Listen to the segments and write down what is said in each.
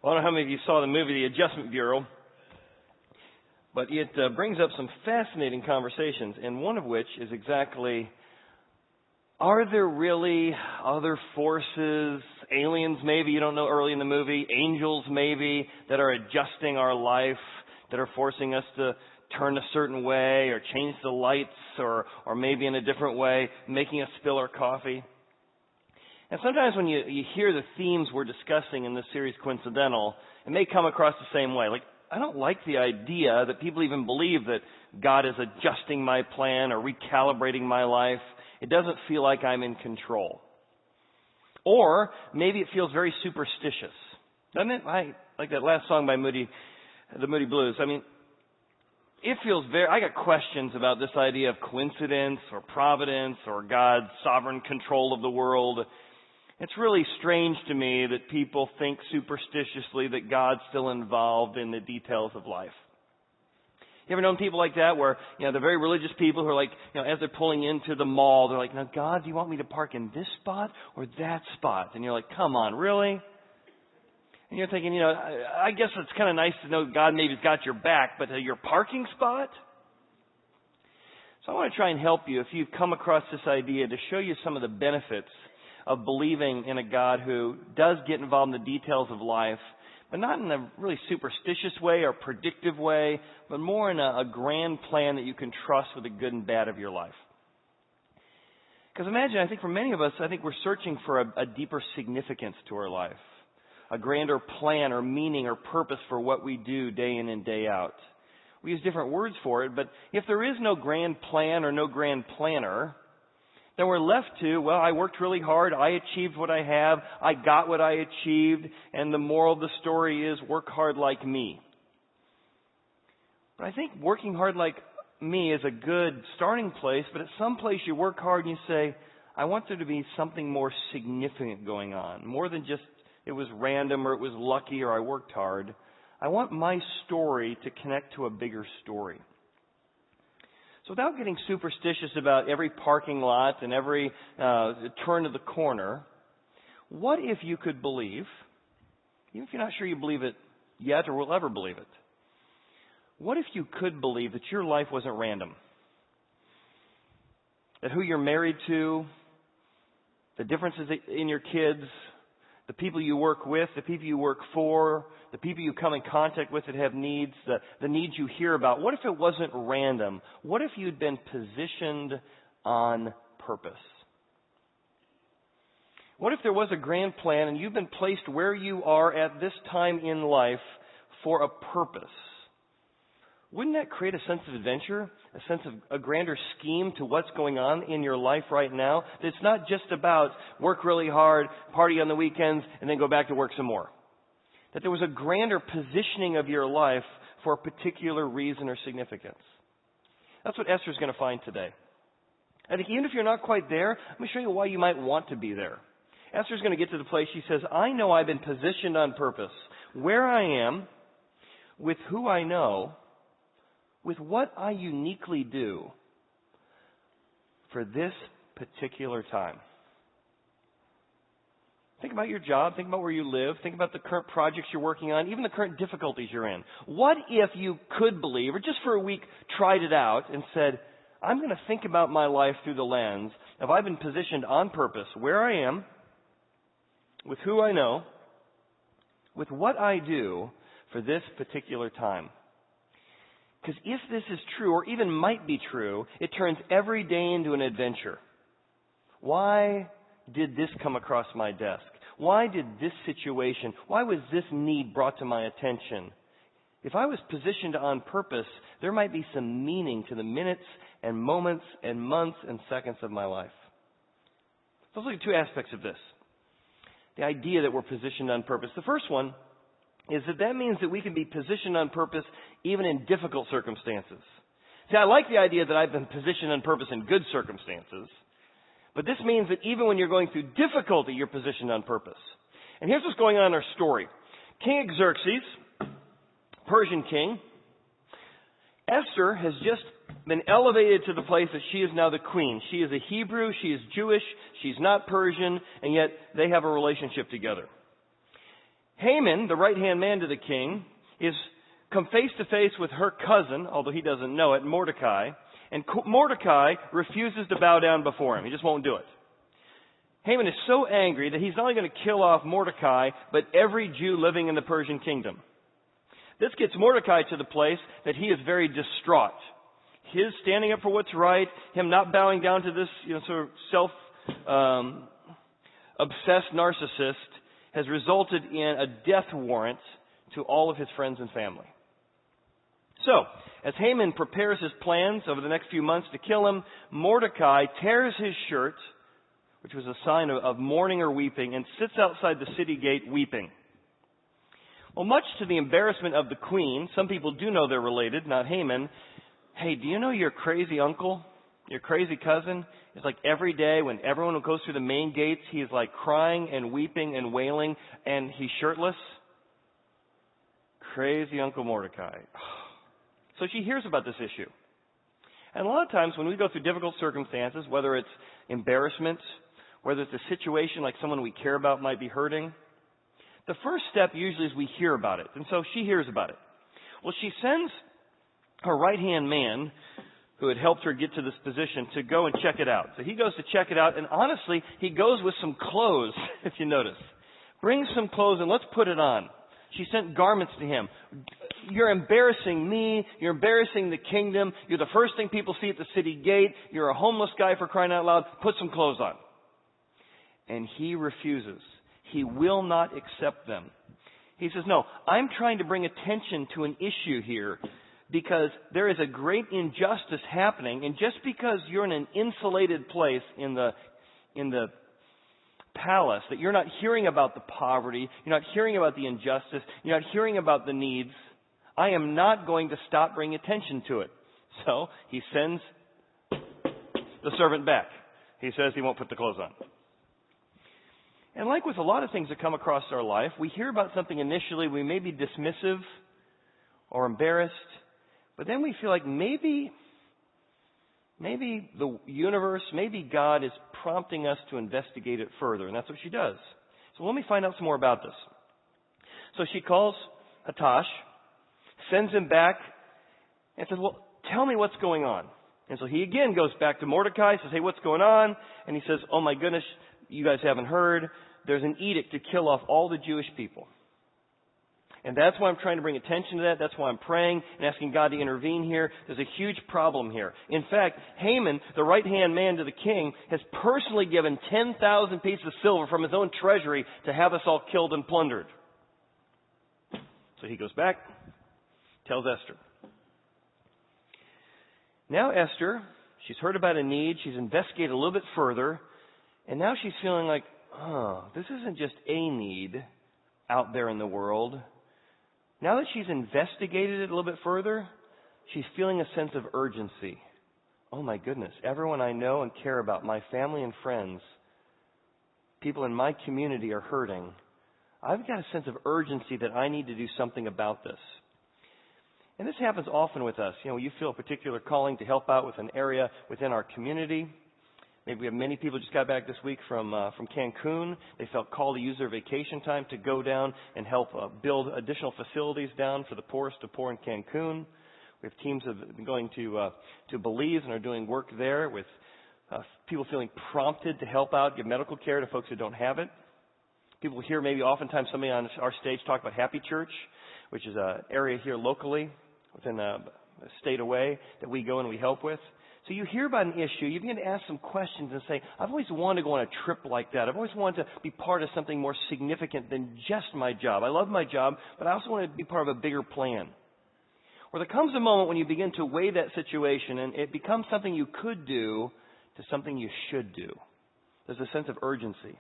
Well, I don't know how many of you saw the movie The Adjustment Bureau, but it brings up some fascinating conversations, and one of which is exactly, are there really other forces, aliens maybe, you don't know early in the movie, angels maybe, that are adjusting our life, that are forcing us to turn a certain way or change the lights or maybe in a different way, making us spill our coffee? And sometimes when you hear the themes we're discussing in this series, Coincidental, it may come across the same way. Like, I don't like the idea that people even believe that God is adjusting my plan or recalibrating my life. It doesn't feel like I'm in control. Or maybe it feels very superstitious. Doesn't it? Like that last song by the Moody Blues. I mean, it feels I got questions about this idea of coincidence or providence or God's sovereign control of the world. It's really strange to me that people think superstitiously that God's still involved in the details of life. You ever known people like that where, they're very religious people who are like, as they're pulling into the mall, they're like, now, God, do you want me to park in this spot or that spot? And you're like, come on, really? And you're thinking, I guess it's kind of nice to know God maybe's got your back, but your parking spot? So I want to try and help you if you've come across this idea to show you some of the benefits of believing in a God who does get involved in the details of life, but not in a really superstitious way or predictive way, but more in a grand plan that you can trust with the good and bad of your life. Because imagine, I think for many of us, we're searching for a deeper significance to our life, a grander plan or meaning or purpose for what we do day in and day out. We use different words for it, but if there is no grand plan or no grand planner, then we're left to, I worked really hard, I achieved what I have, I got what I achieved, and the moral of the story is work hard like me. But I think working hard like me is a good starting place, but at some place you work hard and you say, I want there to be something more significant going on, more than just it was random or it was lucky or I worked hard. I want my story to connect to a bigger story. So without getting superstitious about every parking lot and every turn of the corner, what if you could believe, even if you're not sure you believe it yet or will ever believe it, what if you could believe that your life wasn't random? That who you're married to, the differences in your kids, the people you work with, the people you work for, the people you come in contact with that have needs, the needs you hear about. What if it wasn't random? What if you'd been positioned on purpose? What if there was a grand plan and you've been placed where you are at this time in life for a purpose? Wouldn't that create a sense of adventure, a sense of a grander scheme to what's going on in your life right now? That it's not just about work really hard, party on the weekends, and then go back to work some more. That there was a grander positioning of your life for a particular reason or significance. That's what Esther's going to find today. I think even if you're not quite there, let me show you why you might want to be there. Esther's going to get to the place she says, I know I've been positioned on purpose. Where I am, with who I know, with what I uniquely do for this particular time. Think about your job. Think about where you live. Think about the current projects you're working on, even the current difficulties you're in. What if you could believe, or just for a week tried it out and said, I'm going to think about my life through the lens of I've been positioned on purpose, where I am, with who I know, with what I do for this particular time. Because if this is true, or even might be true, it turns every day into an adventure. Why did this come across my desk? Why did this situation, why was this need brought to my attention? If I was positioned on purpose, there might be some meaning to the minutes and moments and months and seconds of my life. So let's look at two aspects of this. The idea that we're positioned on purpose. The first one is that means that we can be positioned on purpose even in difficult circumstances. See, I like the idea that I've been positioned on purpose in good circumstances, but this means that even when you're going through difficulty, you're positioned on purpose. And here's what's going on in our story. King Xerxes, Persian king, Esther has just been elevated to the place that she is now the queen. She is a Hebrew, she is Jewish, she's not Persian, and yet they have a relationship together. Haman, the right-hand man to the king, is come face to face with her cousin, although he doesn't know it, Mordecai. And Mordecai refuses to bow down before him. He just won't do it. Haman is so angry that he's not only going to kill off Mordecai, but every Jew living in the Persian kingdom. This gets Mordecai to the place that he is very distraught. His standing up for what's right, him not bowing down to this, sort of self-obsessed narcissist, has resulted in a death warrant to all of his friends and family. So, as Haman prepares his plans over the next few months to kill him, Mordecai tears his shirt, which was a sign of mourning or weeping, and sits outside the city gate weeping. Well, much to the embarrassment of the queen, some people do know they're related, not Haman. Hey, do you know your crazy uncle, your crazy cousin? It's like every day when everyone goes through the main gates, he is like crying and weeping and wailing, and he's shirtless. Crazy Uncle Mordecai. So she hears about this issue. And a lot of times when we go through difficult circumstances, whether it's embarrassment, whether it's a situation like someone we care about might be hurting, the first step usually is we hear about it. And so she hears about it. Well, she sends her right-hand man, who had helped her get to this position, to go and check it out. So he goes to check it out, and honestly, he goes with some clothes, if you notice. Bring some clothes and let's put it on. She sent garments to him. You're embarrassing me. You're embarrassing the kingdom. You're the first thing people see at the city gate. You're a homeless guy, for crying out loud. Put some clothes on. And he refuses. He will not accept them. He says, no, I'm trying to bring attention to an issue here because there is a great injustice happening. And just because you're in an insulated place in the palace, that you're not hearing about the poverty, you're not hearing about the injustice, you're not hearing about the needs, I am not going to stop bringing attention to it. So he sends the servant back. He says he won't put the clothes on. And like with a lot of things that come across our life, we hear about something initially, we may be dismissive or embarrassed, but then we feel like maybe the universe, maybe God is prompting us to investigate it further. And that's what she does. So let me find out some more about this. So she calls Hatash, sends him back, and says, well, tell me what's going on. And so he again goes back to Mordecai, says, hey, what's going on? And he says, oh my goodness, you guys haven't heard. There's an edict to kill off all the Jewish people. And that's why I'm trying to bring attention to that. That's why I'm praying and asking God to intervene here. There's a huge problem here. In fact, Haman, the right-hand man to the king, has personally given 10,000 pieces of silver from his own treasury to have us all killed and plundered. So he goes back, tells Esther. Now Esther, she's heard about a need. She's investigated a little bit further. And now she's feeling like, oh, this isn't just a need out there in the world. Now that she's investigated it a little bit further, she's feeling a sense of urgency. Oh my goodness, everyone I know and care about, my family and friends, people in my community are hurting. I've got a sense of urgency that I need to do something about this. And this happens often with us. You feel a particular calling to help out with an area within our community. Maybe we have many people just got back this week from Cancun. They felt called to use their vacation time to go down and help build additional facilities down for the poorest of poor in Cancun. We have teams that have been going to Belize and are doing work there with people feeling prompted to help out, give medical care to folks who don't have it. People hear maybe oftentimes somebody on our stage talk about Happy Church, which is an area here locally within a state away that we go and we help with. So you hear about an issue, you begin to ask some questions and say, I've always wanted to go on a trip like that. I've always wanted to be part of something more significant than just my job. I love my job, but I also want to be part of a bigger plan. Or there comes a moment when you begin to weigh that situation and it becomes something you could do to something you should do. There's a sense of urgency.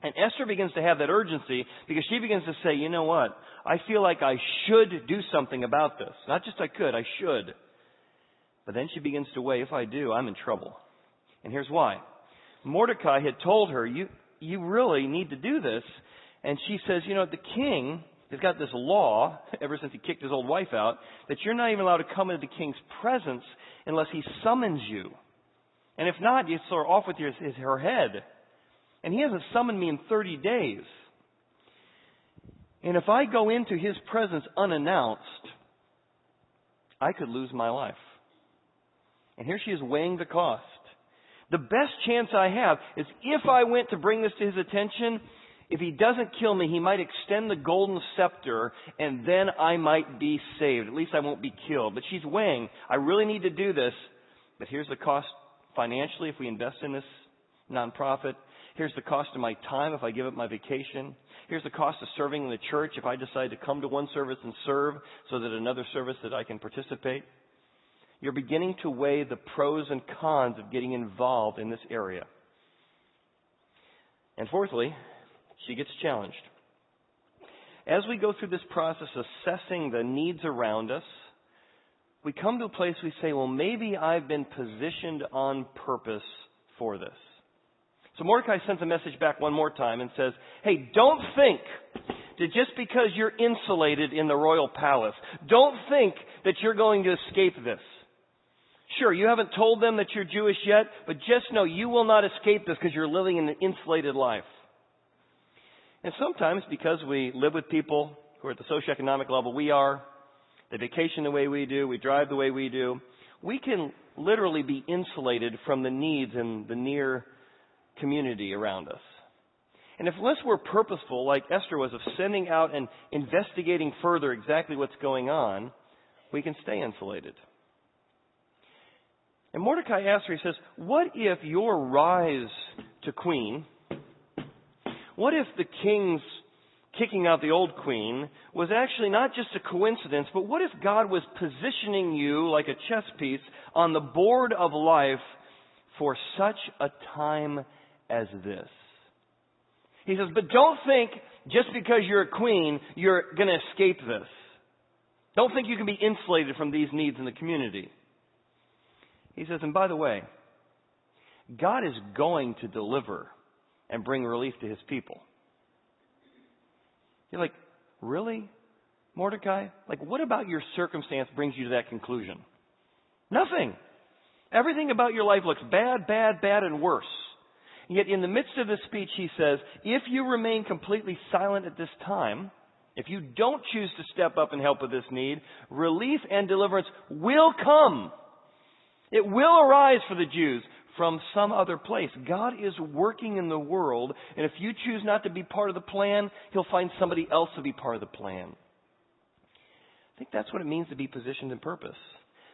And Esther begins to have that urgency because she begins to say, you know what? I feel like I should do something about this. Not just I could, I should. But then she begins to weigh, if I do, I'm in trouble. And here's why. Mordecai had told her, you really need to do this. And she says, the king has got this law, ever since he kicked his old wife out, that you're not even allowed to come into the king's presence unless he summons you. And if not, you throw her off with her head. And he hasn't summoned me in 30 days. And if I go into His presence unannounced, I could lose my life. And here she is weighing the cost. The best chance I have is if I went to bring this to His attention, if He doesn't kill me, He might extend the golden scepter and then I might be saved. At least I won't be killed. But she's weighing, I really need to do this. But here's the cost financially if we invest in this nonprofit. Here's the cost of my time if I give up my vacation. Here's the cost of serving in the church if I decide to come to one service and serve so that another service that I can participate. You're beginning to weigh the pros and cons of getting involved in this area. And fourthly, she gets challenged. As we go through this process assessing the needs around us, we come to a place we say, well, maybe I've been positioned on purpose for this. So Mordecai sends a message back one more time and says, hey, don't think that just because you're insulated in the royal palace, don't think that you're going to escape this. Sure, you haven't told them that you're Jewish yet, but just know you will not escape this because you're living an insulated life. And sometimes because we live with people who are at the socioeconomic level we are, they vacation the way we do, we drive the way we do, we can literally be insulated from the needs in the near community around us. And if unless we're purposeful, like Esther was, of sending out and investigating further exactly what's going on, we can stay insulated. And Mordecai asks her, he says, what if your rise to queen, what if the king's kicking out the old queen was actually not just a coincidence, but what if God was positioning you like a chess piece on the board of life for such a time as this? He says, but don't think just because you're a queen, you're going to escape this. Don't think you can be insulated from these needs in the community. He says, and by the way, God is going to deliver and bring relief to His people. You're like, really, Mordecai? Like, what about your circumstance brings you to that conclusion? Nothing. Everything about your life looks bad, bad, bad, and worse. Yet in the midst of this speech, he says, if you remain completely silent at this time, if you don't choose to step up and help with this need, relief and deliverance will come. It will arise for the Jews from some other place. God is working in the world, and if you choose not to be part of the plan, He'll find somebody else to be part of the plan. I think that's what it means to be positioned in purpose.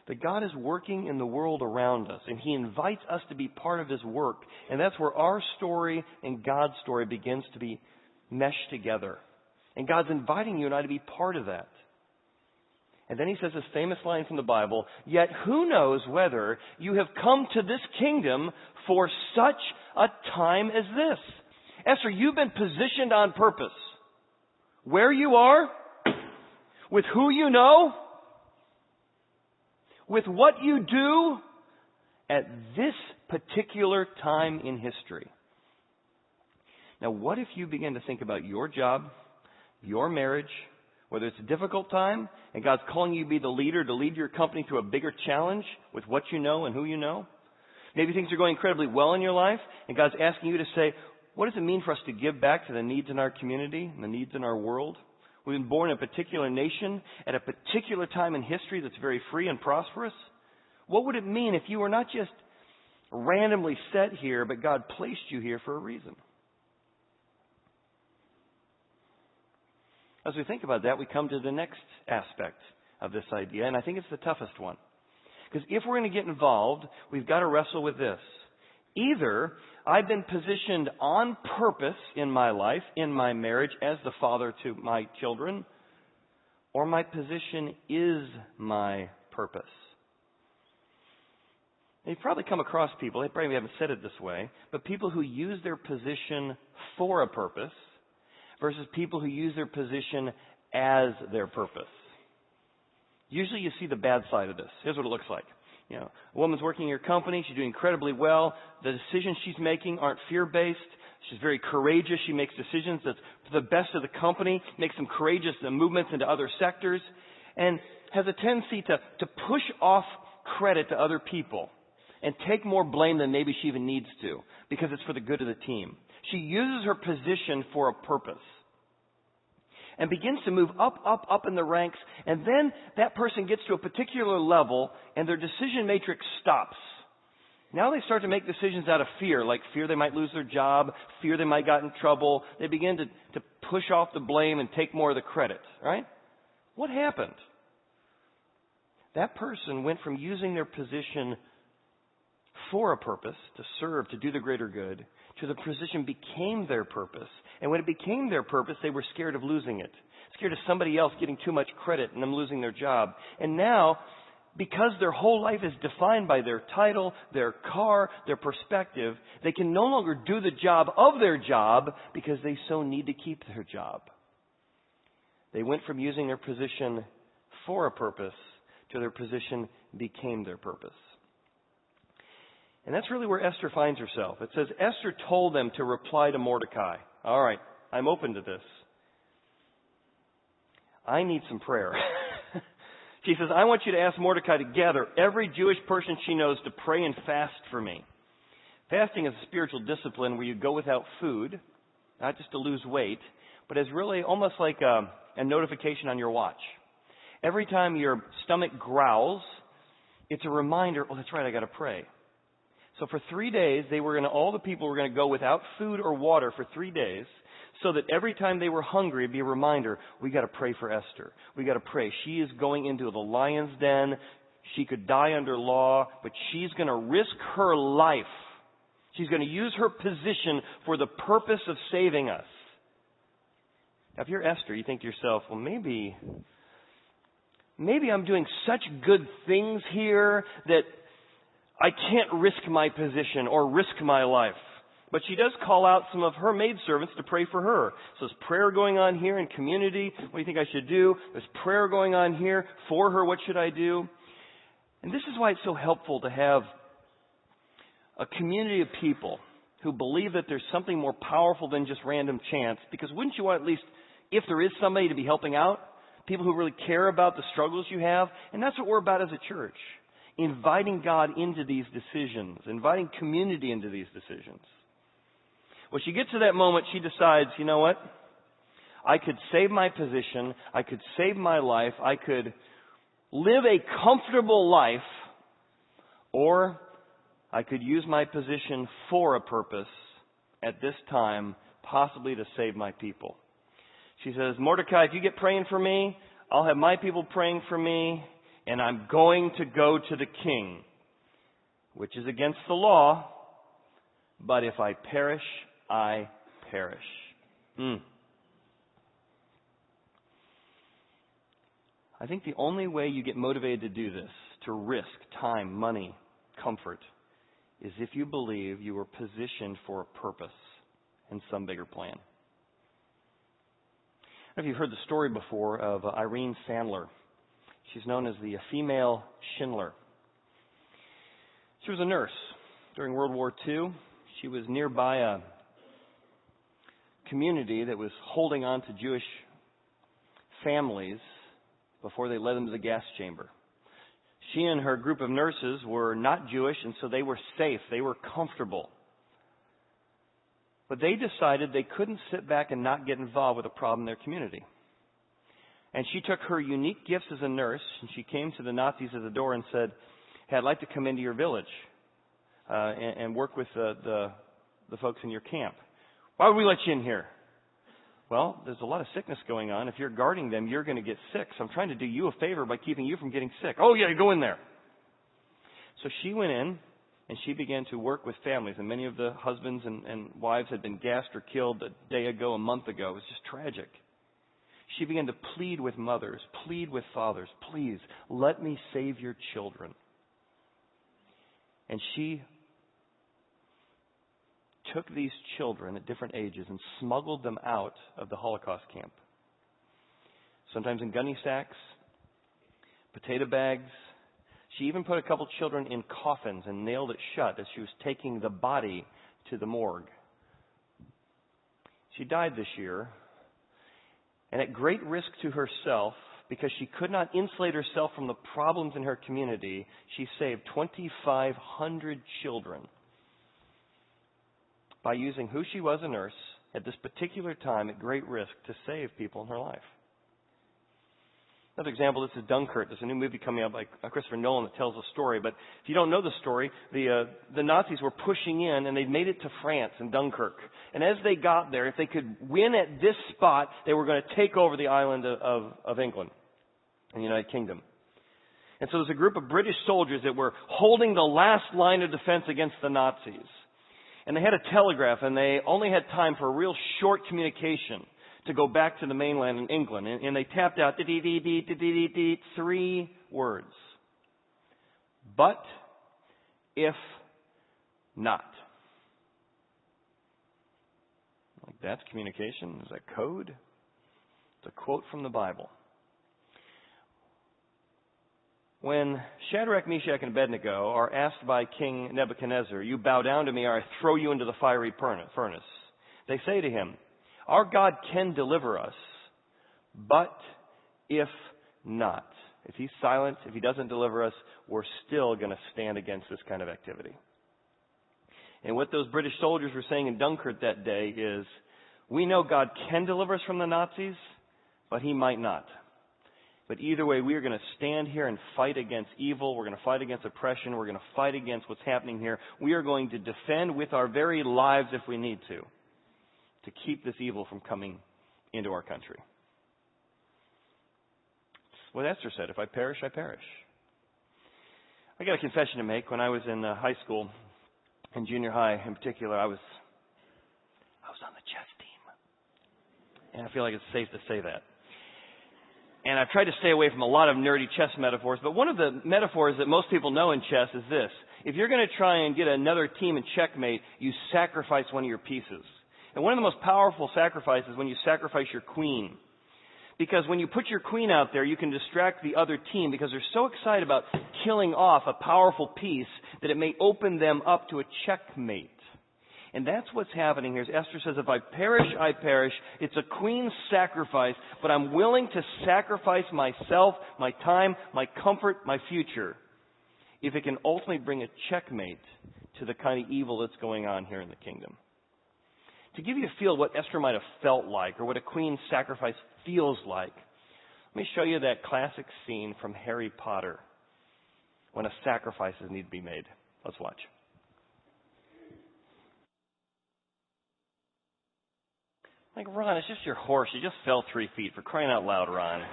That God is working in the world around us, and He invites us to be part of His work. And that's where our story and God's story begins to be meshed together. And God's inviting you and I to be part of that. And then He says this famous line from the Bible, yet who knows whether you have come to this kingdom for such a time as this. Esther, you've been positioned on purpose. Where you are, with who you know, with what you do at this particular time in history. Now, what if you begin to think about your job, your marriage, whether it's a difficult time and God's calling you to be the leader, to lead your company through a bigger challenge with what you know and who you know? Maybe things are going incredibly well in your life and God's asking you to say, what does it mean for us to give back to the needs in our community and the needs in our world? We've been born in a particular nation at a particular time in history that's very free and prosperous. What would it mean if you were not just randomly set here, but God placed you here for a reason? As we think about that, we come to the next aspect of this idea, and I think it's the toughest one. Because if we're going to get involved, we've got to wrestle with this. Either I've been positioned on purpose in my life, in my marriage, as the father to my children, or my position is my purpose. And you've probably come across people, they probably haven't said it this way, but people who use their position for a purpose versus people who use their position as their purpose. Usually you see the bad side of this. Here's what it looks like. You know, a woman's working in your company. She's doing incredibly well. The decisions she's making aren't fear-based. She's very courageous. She makes decisions that's for the best of the company, makes some courageous movements into other sectors, and has a tendency to push off credit to other people and take more blame than maybe she even needs to because it's for the good of the team. She uses her position for a purpose. and begins to move up in the ranks. And then that person gets to a particular level and their decision matrix stops. Now they start to make decisions out of fear, like fear they might lose their job, fear they might get in trouble. They begin to push off the blame and take more of the credit, right? What happened? That person went from using their position for a purpose, to serve, to do the greater good, to the position became their purpose. And when it became their purpose, they were scared of losing it, scared of somebody else getting too much credit and them losing their job. And now, because their whole life is defined by their title, their car, their perspective, they can no longer do the job of their job because they so need to keep their job. They went from using their position for a purpose to their position became their purpose. And that's really where Esther finds herself. It says, Esther told them to reply to Mordecai. All right, I'm open to this. I need some prayer. She says, I want you to ask Mordecai to gather every Jewish person she knows to pray and fast for me. Fasting is a spiritual discipline where you go without food, not just to lose weight, but it's really almost like a notification on your watch. Every time your stomach growls, it's a reminder, oh, that's right, I got to pray. So for 3 days, all the people were going to go without food or water for 3 days, so that every time they were hungry, it'd be a reminder, we got to pray for Esther. We got to pray. She is going into the lion's den. She could die under law, but she's going to risk her life. She's going to use her position for the purpose of saving us. Now, if you're Esther, you think to yourself, well, maybe I'm doing such good things here that I can't risk my position or risk my life. But she does call out some of her maidservants to pray for her. So there's prayer going on here in community. What do you think I should do? There's prayer going on here for her. What should I do? And this is why it's so helpful to have a community of people who believe that there's something more powerful than just random chance. Because wouldn't you want at least, if there is somebody to be helping out, people who really care about the struggles you have? And that's what we're about as a church. Inviting God into these decisions, inviting community into these decisions. Well, she gets to that moment, she decides, you know what? I could save my position, I could save my life, I could live a comfortable life, or I could use my position for a purpose at this time, possibly to save my people. She says, Mordecai, if you get praying for me, I'll have my people praying for me, and I'm going to go to the king, which is against the law, but if I perish, I perish. I think the only way you get motivated to do this, to risk time, money, comfort, is if you believe you were positioned for a purpose and some bigger plan. I don't know if you've heard the story before of Irene Sandler. She's known as the female Schindler. She was a nurse during World War II. She was nearby a community that was holding on to Jewish families before they led them to the gas chamber. She and her group of nurses were not Jewish, and so they were safe. They were comfortable. But they decided they couldn't sit back and not get involved with a problem in their community. And she took her unique gifts as a nurse, and she came to the Nazis at the door and said, hey, I'd like to come into your village and work with the folks in your camp. Why would we let you in here? Well, there's a lot of sickness going on. If you're guarding them, you're going to get sick. So I'm trying to do you a favor by keeping you from getting sick. Oh, yeah, go in there. So she went in, and she began to work with families. And many of the husbands and wives had been gassed or killed a day ago, a month ago. It was just tragic. She began to plead with mothers, plead with fathers, please, let me save your children. And she took these children at different ages and smuggled them out of the Holocaust camp. Sometimes in gunny sacks, potato bags. She even put a couple children in coffins and nailed it shut as she was taking the body to the morgue. She died this year, and at great risk to herself, because she could not insulate herself from the problems in her community, she saved 2,500 children by using who she was, a nurse, at this particular time at great risk to save people in her life. Another example, this is Dunkirk. There's a new movie coming out by Christopher Nolan that tells the story. But if you don't know the story, the Nazis were pushing in, and they made it to France in Dunkirk. And as they got there, if they could win at this spot, they were going to take over the island of England and the United Kingdom. And so there's a group of British soldiers that were holding the last line of defense against the Nazis. And they had a telegraph, and they only had time for a real short communication to go back to the mainland in England. And they tapped out 3 words. But if not. Like, that's communication? Is that code? It's a quote from the Bible. When Shadrach, Meshach, and Abednego are asked by King Nebuchadnezzar, "You bow down to me or I throw you into the fiery furnace," they say to him, "Our God can deliver us, but if not." If he's silent, if he doesn't deliver us, we're still going to stand against this kind of activity. And what those British soldiers were saying in Dunkirk that day is, we know God can deliver us from the Nazis, but he might not. But either way, we are going to stand here and fight against evil. We're going to fight against oppression. We're going to fight against what's happening here. We are going to defend with our very lives if we need to keep this evil from coming into our country. It's what Esther said, if I perish, I perish. I got a confession to make. When I was in high school, in junior high in particular, I was on the chess team. And I feel like it's safe to say that. And I've tried to stay away from a lot of nerdy chess metaphors, but one of the metaphors that most people know in chess is this. If you're going to try and get another team in checkmate, you sacrifice one of your pieces. And one of the most powerful sacrifices is when you sacrifice your queen. Because when you put your queen out there, you can distract the other team because they're so excited about killing off a powerful piece that it may open them up to a checkmate. And that's what's happening here. As Esther says, if I perish, I perish. It's a queen's sacrifice, but I'm willing to sacrifice myself, my time, my comfort, my future, if it can ultimately bring a checkmate to the kind of evil that's going on here in the kingdom. To give you a feel of what Esther might have felt like, or what a queen's sacrifice feels like, let me show you that classic scene from Harry Potter when a sacrifice needs to be made. Let's watch. Like, Ron, it's just your horse. You just fell 3 feet. For crying out loud, Ron.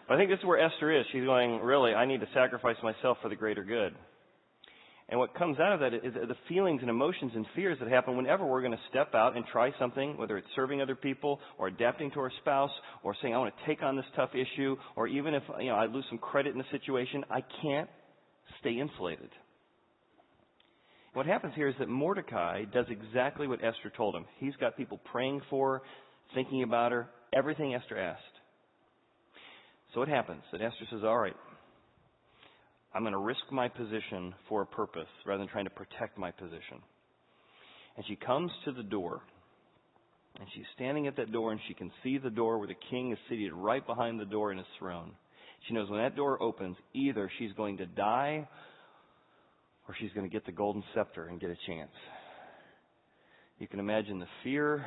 But I think this is where Esther is. She's going, really, I need to sacrifice myself for the greater good. And what comes out of that is the feelings and emotions and fears that happen whenever we're going to step out and try something, whether it's serving other people or adapting to our spouse or saying, I want to take on this tough issue, or even if I lose some credit in the situation, I can't stay insulated. What happens here is that Mordecai does exactly what Esther told him. He's got people praying for her, thinking about her, everything Esther asked. So it happens that Esther says, all right, I'm going to risk my position for a purpose rather than trying to protect my position. And she comes to the door, and she's standing at that door, and she can see the door where the king is seated right behind the door in his throne. She knows when that door opens, either she's going to die or she's going to get the golden scepter and get a chance. You can imagine the fear.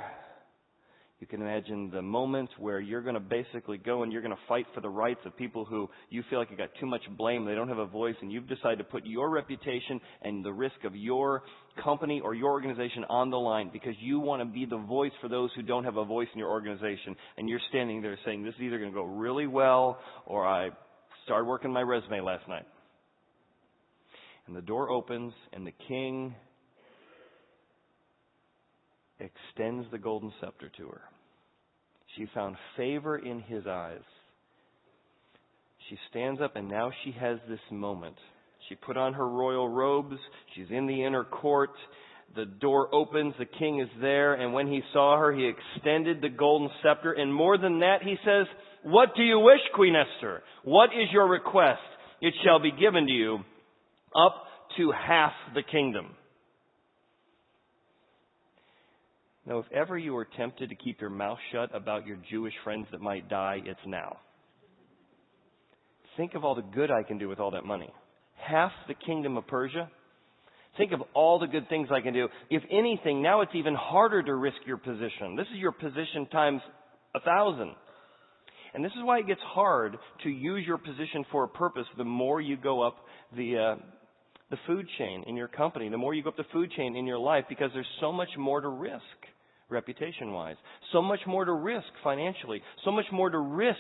You can imagine the moments where you're going to basically go and you're going to fight for the rights of people who you feel like you got too much blame. They don't have a voice, and you've decided to put your reputation and the risk of your company or your organization on the line because you want to be the voice for those who don't have a voice in your organization. And you're standing there saying, this is either going to go really well or I started working my resume last night. And the door opens, and the king extends the golden scepter to her. She found favor in his eyes. She stands up, and now she has this moment. She put on her royal robes. She's in the inner court. The door opens. The king is there. And when he saw her, he extended the golden scepter. And more than that, he says, what do you wish, Queen Esther? What is your request? It shall be given to you, up to half the kingdom. Now, if ever you were tempted to keep your mouth shut about your Jewish friends that might die, it's now. Think of all the good I can do with all that money. Half the kingdom of Persia. Think of all the good things I can do. If anything, now it's even harder to risk your position. This is your position times 1,000. And this is why it gets hard to use your position for a purpose the more you go up the food chain in your company, the more you go up the food chain in your life, because there's so much more to risk reputation-wise, so much more to risk financially, so much more to risk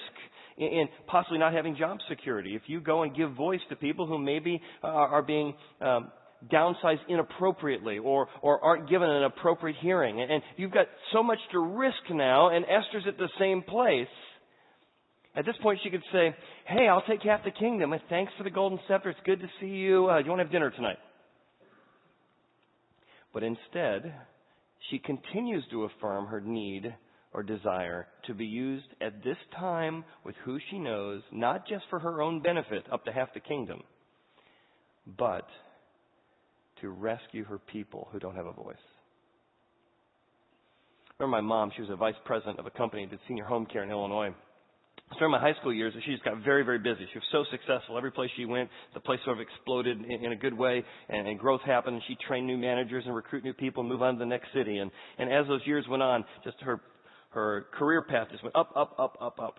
in possibly not having job security. If you go and give voice to people who maybe are being downsized inappropriately or aren't given an appropriate hearing, and you've got so much to risk now, and Esther's at the same place. At this point, she could say, hey, I'll take half the kingdom. And thanks for the golden scepter. It's good to see you. Do you want to have dinner tonight? But instead, she continues to affirm her need or desire to be used at this time with who she knows, not just for her own benefit, up to half the kingdom, but to rescue her people who don't have a voice. I remember my mom, she was a vice president of a company that did senior home care in Illinois. During my high school years, she just got very, very busy. She was so successful. Every place she went, the place sort of exploded in a good way, and growth happened, and she trained new managers and recruit new people and move on to the next city. And as those years went on, just her career path just went up, up, up, up, up.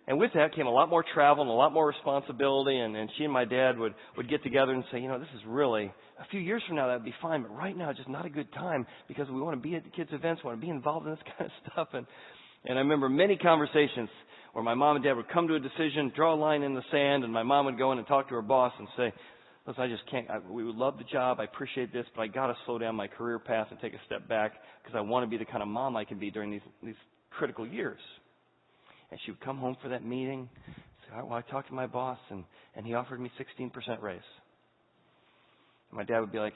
And with that came a lot more travel and a lot more responsibility, and she and my dad would get together and say, this is really, a few years from now that would be fine, but right now it's just not a good time because we want to be at the kids' events, we want to be involved in this kind of stuff. And I remember many conversations where my mom and dad would come to a decision, draw a line in the sand, and my mom would go in and talk to her boss and say, listen, I just can't, we would love the job, I appreciate this, but I got to slow down my career path and take a step back because I want to be the kind of mom I can be during these critical years. And she would come home for that meeting, say, well, I talked to my boss, and he offered me 16% raise. And my dad would be like,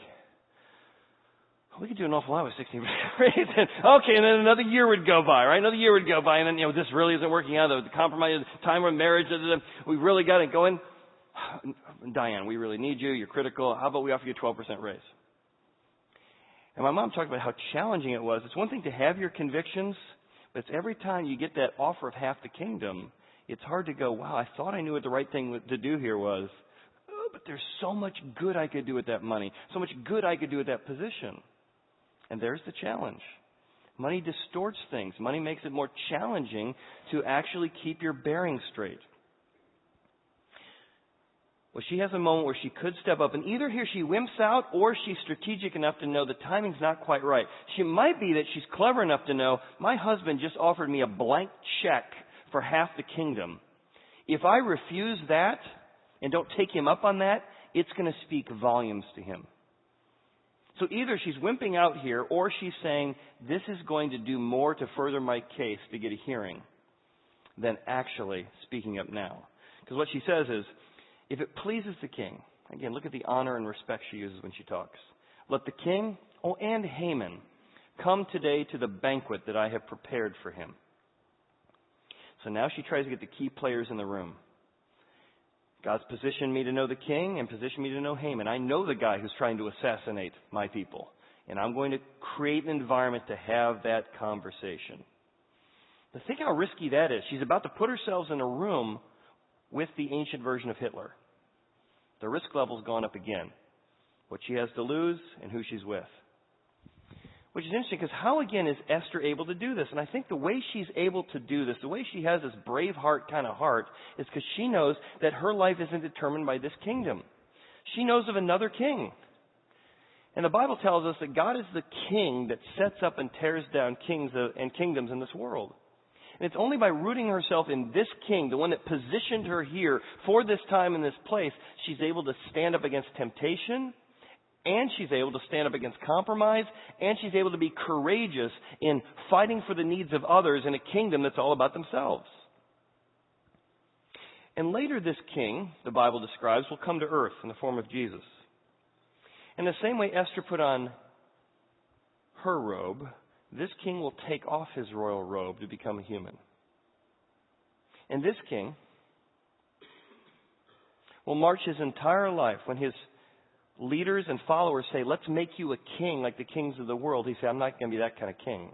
we could do an awful lot with 16% raise. Okay, and then another year would go by, right? Another year would go by, and then, this really isn't working out. The compromise, the time of marriage, we really got it going. Diane, we really need you. You're critical. How about we offer you a 12% raise? And my mom talked about how challenging it was. It's one thing to have your convictions, but it's every time you get that offer of half the kingdom, it's hard to go, wow, I thought I knew what the right thing to do here was. Oh, but there's so much good I could do with that money, so much good I could do with that position. And there's the challenge. Money distorts things. Money makes it more challenging to actually keep your bearings straight. Well, she has a moment where she could step up, and either here she wimps out or she's strategic enough to know the timing's not quite right. She might be that she's clever enough to know, my husband just offered me a blank check for half the kingdom. If I refuse that and don't take him up on that, it's going to speak volumes to him. So either she's wimping out here or she's saying, this is going to do more to further my case to get a hearing than actually speaking up now. Because what she says is, if it pleases the king, again, look at the honor and respect she uses when she talks. Let the king, and Haman, come today to the banquet that I have prepared for him. So now she tries to get the key players in the room. God's positioned me to know the king and positioned me to know Haman. I know the guy who's trying to assassinate my people. And I'm going to create an environment to have that conversation. Now think how risky that is. She's about to put herself in a room with the ancient version of Hitler. The risk level's gone up again. What she has to lose and who she's with. Which is interesting because how again is Esther able to do this? And I think the way she's able to do this, the way she has this brave heart kind of heart, is because she knows that her life isn't determined by this kingdom. She knows of another king. And the Bible tells us that God is the king that sets up and tears down kings and kingdoms in this world. And it's only by rooting herself in this king, the one that positioned her here for this time and this place, she's able to stand up against temptation, and she's able to stand up against compromise, and she's able to be courageous in fighting for the needs of others in a kingdom that's all about themselves. And later this king, the Bible describes, will come to earth in the form of Jesus. In the same way Esther put on her robe, this king will take off his royal robe to become a human. And this king will march his entire life when his leaders and followers say, let's make you a king like the kings of the world. He said, I'm not going to be that kind of king.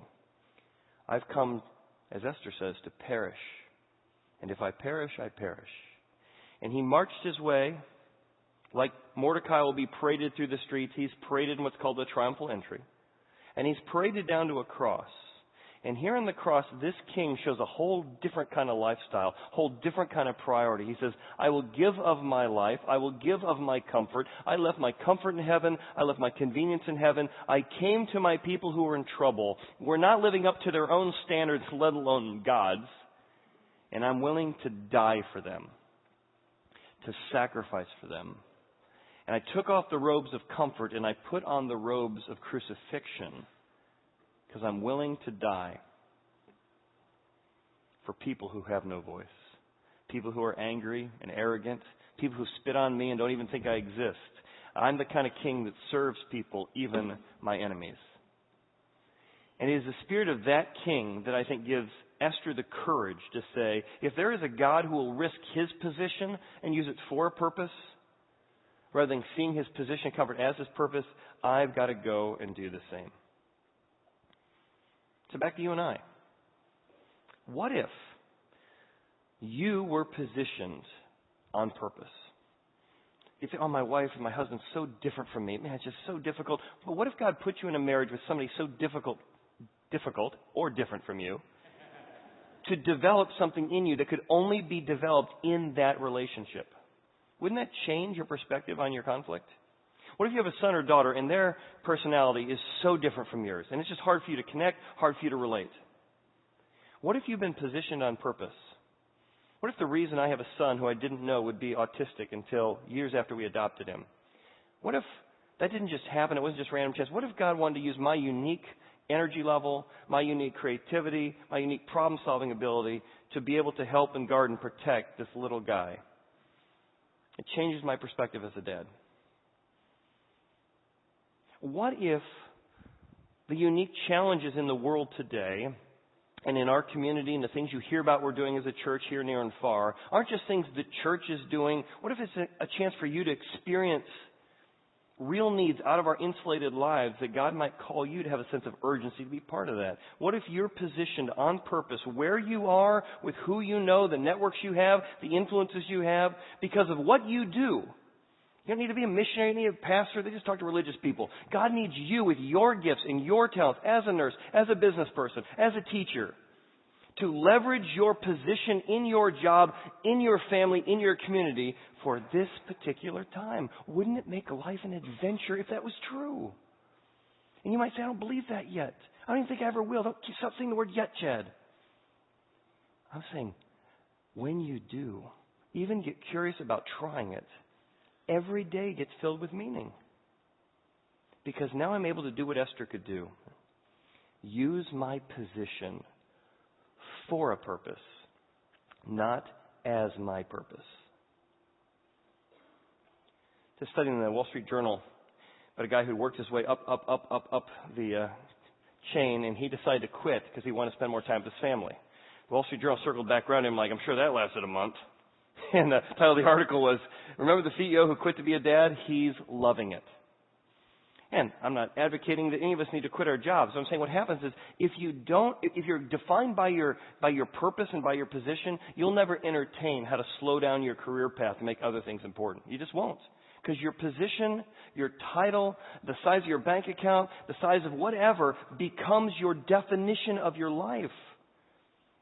I've come, as Esther says, to perish. And if I perish, I perish. And he marched his way Like Mordecai will be paraded through the streets, he's paraded in what's called the triumphal entry. And he's paraded down to a cross. And here on the cross, this king shows a whole different kind of lifestyle, whole different kind of priority. He says, I will give of my life. I will give of my comfort. I left my comfort in heaven. I left my convenience in heaven. I came to my people who were in trouble. We're not living up to their own standards, let alone God's. And I'm willing to die for them, to sacrifice for them. And I took off the robes of comfort and I put on the robes of crucifixion, because I'm willing to die for people who have no voice, people who are angry and arrogant, people who spit on me and don't even think I exist. I'm the kind of king that serves people, even my enemies. And it is the spirit of that king that I think gives Esther the courage to say, if there is a God who will risk his position and use it for a purpose, rather than seeing his position and comfort as his purpose, I've got to go and do the same. So back to you and I. What if you were positioned on purpose? You think, oh, my wife and my husband's so different from me. Man, it's just so difficult. But what if God put you in a marriage with somebody so difficult or different from you, to develop something in you that could only be developed in that relationship? Wouldn't that change your perspective on your conflict? What if you have a son or daughter and their personality is so different from yours and it's just hard for you to connect, hard for you to relate? What if you've been positioned on purpose? What if the reason I have a son who I didn't know would be autistic until years after we adopted him? What if that didn't just happen, it wasn't just random chance? What if God wanted to use my unique energy level, my unique creativity, my unique problem-solving ability to be able to help and guard and protect this little guy? It changes my perspective as a dad. What if the unique challenges in the world today and in our community and the things you hear about we're doing as a church here, near and far, aren't just things the church is doing? What if it's a chance for you to experience real needs out of our insulated lives that God might call you to have a sense of urgency to be part of that? What if you're positioned on purpose where you are, with who you know, the networks you have, the influences you have, because of what you do? You don't need to be a missionary, you don't need a pastor. They just talk to religious people. God needs you with your gifts and your talents as a nurse, as a business person, as a teacher, to leverage your position in your job, in your family, in your community for this particular time. Wouldn't it make life an adventure if that was true? And you might say, I don't believe that yet. I don't even think I ever will. Don't stop saying the word yet, Chad. I'm saying, when you do, even get curious about trying it, every day gets filled with meaning. Because now I'm able to do what Esther could do. Use my position for a purpose, not as my purpose. Just studying in the Wall Street Journal about a guy who worked his way up the chain, and he decided to quit because he wanted to spend more time with his family. The Wall Street Journal circled back around him like, I'm sure that lasted a month. And the title of the article was, remember the CEO who quit to be a dad? He's loving it. And I'm not advocating that any of us need to quit our jobs. I'm saying what happens is if you're defined by your purpose and by your position, you'll never entertain how to slow down your career path and make other things important. You just won't. Because your position, your title, the size of your bank account, the size of whatever becomes your definition of your life.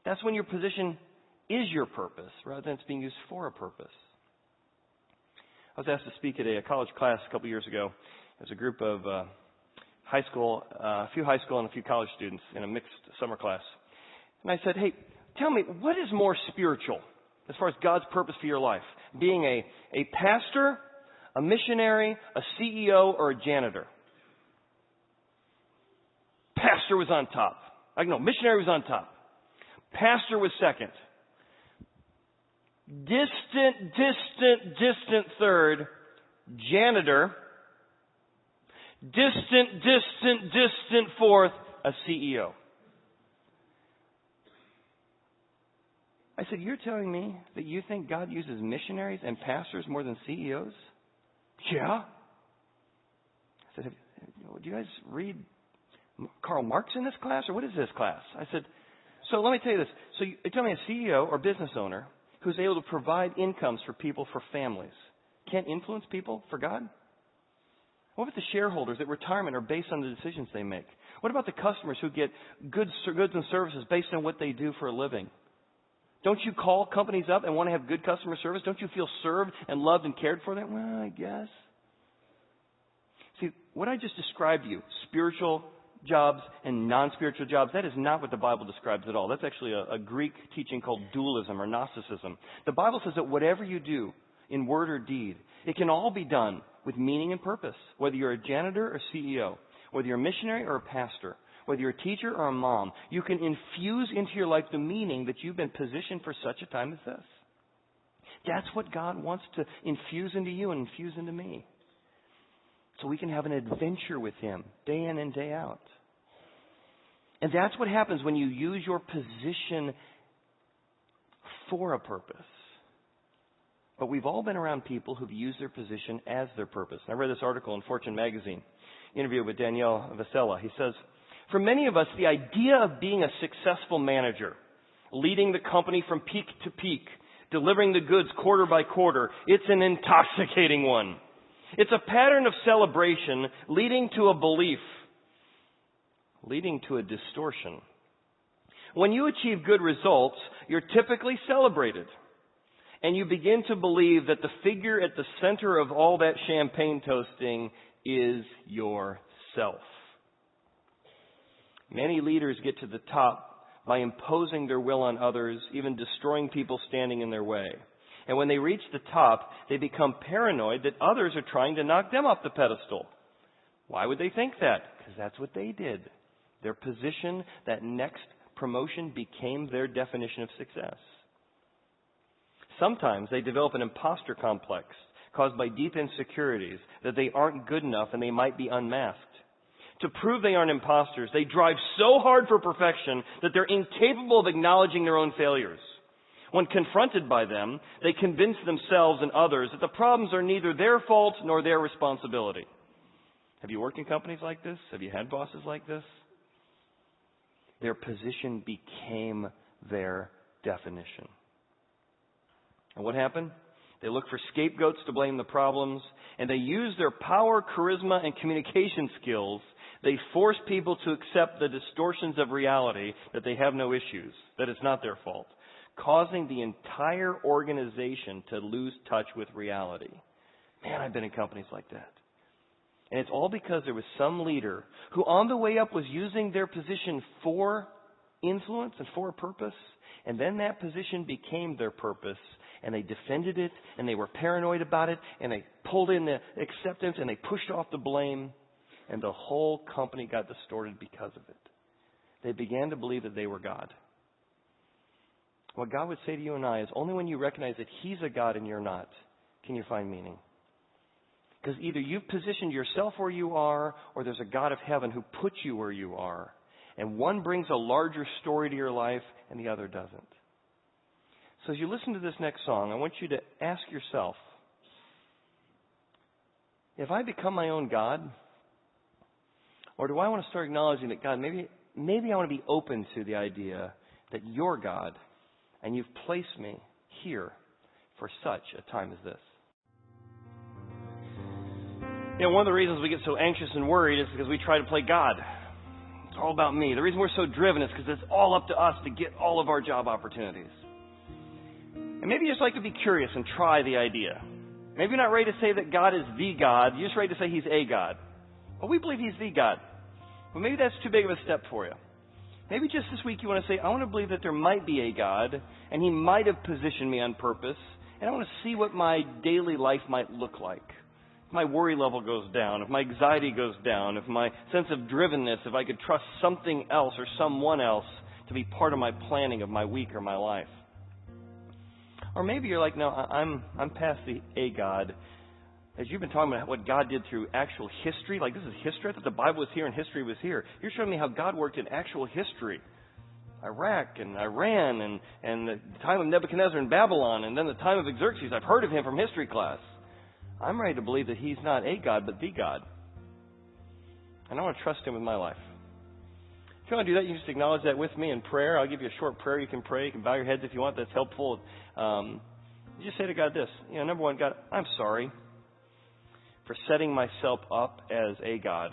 That's when your position is your purpose rather than it's being used for a purpose. I was asked to speak at a college class a couple years ago. It was a group of a few high school and a few college students in a mixed summer class. And I said, hey, tell me, what is more spiritual as far as God's purpose for your life? Being a pastor, a missionary, a CEO, or a janitor? Pastor was on top. Missionary was on top. Pastor was second. Distant third, janitor. Distant fourth, a CEO. I said, you're telling me that you think God uses missionaries and pastors more than CEOs? Yeah. I said, do you guys read Karl Marx in this class, or what is this class? I said, so let me tell you this. So you tell me a CEO or business owner who's able to provide incomes for people, for families, can't influence people for God? What about the shareholders at retirement are based on the decisions they make? What about the customers who get goods and services based on what they do for a living? Don't you call companies up and want to have good customer service? Don't you feel served and loved and cared for? Well, I guess. See, what I just described to you, spiritual jobs and non-spiritual jobs, that is not what the Bible describes at all. That's actually a Greek teaching called dualism or Gnosticism. The Bible says that whatever you do, in word or deed, it can all be done with meaning and purpose, whether you're a janitor or CEO, whether you're a missionary or a pastor, whether you're a teacher or a mom. You can infuse into your life the meaning that you've been positioned for such a time as this. That's what God wants to infuse into you and infuse into me. So we can have an adventure with Him day in and day out. And that's what happens when you use your position for a purpose. But we've all been around people who've used their position as their purpose. I read this article in Fortune magazine, interview with Danielle Vasella. He says, for many of us, the idea of being a successful manager, leading the company from peak to peak, delivering the goods quarter by quarter, it's an intoxicating one. It's a pattern of celebration leading to a belief, leading to a distortion. When you achieve good results, you're typically celebrated. And you begin to believe that the figure at the center of all that champagne toasting is yourself. Many leaders get to the top by imposing their will on others, even destroying people standing in their way. And when they reach the top, they become paranoid that others are trying to knock them off the pedestal. Why would they think that? Because that's what they did. Their position, that next promotion, became their definition of success. Sometimes they develop an imposter complex caused by deep insecurities that they aren't good enough and they might be unmasked. To prove they aren't imposters, they drive so hard for perfection that they're incapable of acknowledging their own failures. When confronted by them, they convince themselves and others that the problems are neither their fault nor their responsibility. Have you worked in companies like this? Have you had bosses like this? Their position became their definition. And what happened? They look for scapegoats to blame the problems, and they use their power, charisma, and communication skills. They force people to accept the distortions of reality, that they have no issues, that it's not their fault, causing the entire organization to lose touch with reality. Man, I've been in companies like that. And it's all because there was some leader who on the way up was using their position for influence and for a purpose, and then that position became their purpose. And they defended it, and they were paranoid about it, and they pulled in the acceptance, and they pushed off the blame, and the whole company got distorted because of it. They began to believe that they were God. What God would say to you and I is only when you recognize that He's a God and you're not can you find meaning. Because either you've positioned yourself where you are, or there's a God of heaven who put you where you are. And one brings a larger story to your life, and the other doesn't. So as you listen to this next song, I want you to ask yourself, have I become my own God? Or do I want to start acknowledging that, God, maybe I want to be open to the idea that you're God and you've placed me here for such a time as this? You know, one of the reasons we get so anxious and worried is because we try to play God. It's all about me. The reason we're so driven is because it's all up to us to get all of our job opportunities. And maybe you just like to be curious and try the idea. Maybe you're not ready to say that God is the God. You're just ready to say He's a God. Well, we believe He's the God. Well, maybe that's too big of a step for you. Maybe just this week you want to say, I want to believe that there might be a God, and He might have positioned me on purpose, and I want to see what my daily life might look like. If my worry level goes down, if my anxiety goes down, if my sense of drivenness, if I could trust something else or someone else to be part of my planning of my week or my life. Or maybe you're like, no, I'm past the a God. As you've been talking about what God did through actual history, like this is history. I thought the Bible was here and history was here. You're showing me how God worked in actual history. Iraq and Iran and the time of Nebuchadnezzar in Babylon and then the time of Xerxes. I've heard of him from history class. I'm ready to believe that He's not a God, but the God. And I want to trust Him with my life. If you want to do that, you just acknowledge that with me in prayer. I'll give you a short prayer you can pray. You can bow your heads if you want. That's helpful. You just say to God this, number one, God, I'm sorry for setting myself up as a God.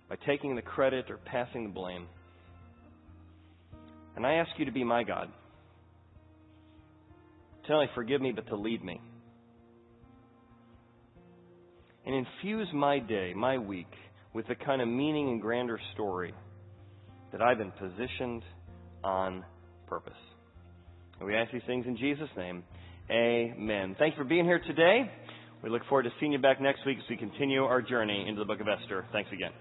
By taking the credit or passing the blame. And I ask you to be my God. To not only forgive me, but to lead me. And infuse my day, my week, with the kind of meaning and grander story that I've been positioned on purpose. And we ask these things in Jesus' name. Amen. Thank you for being here today. We look forward to seeing you back next week as we continue our journey into the book of Esther. Thanks again.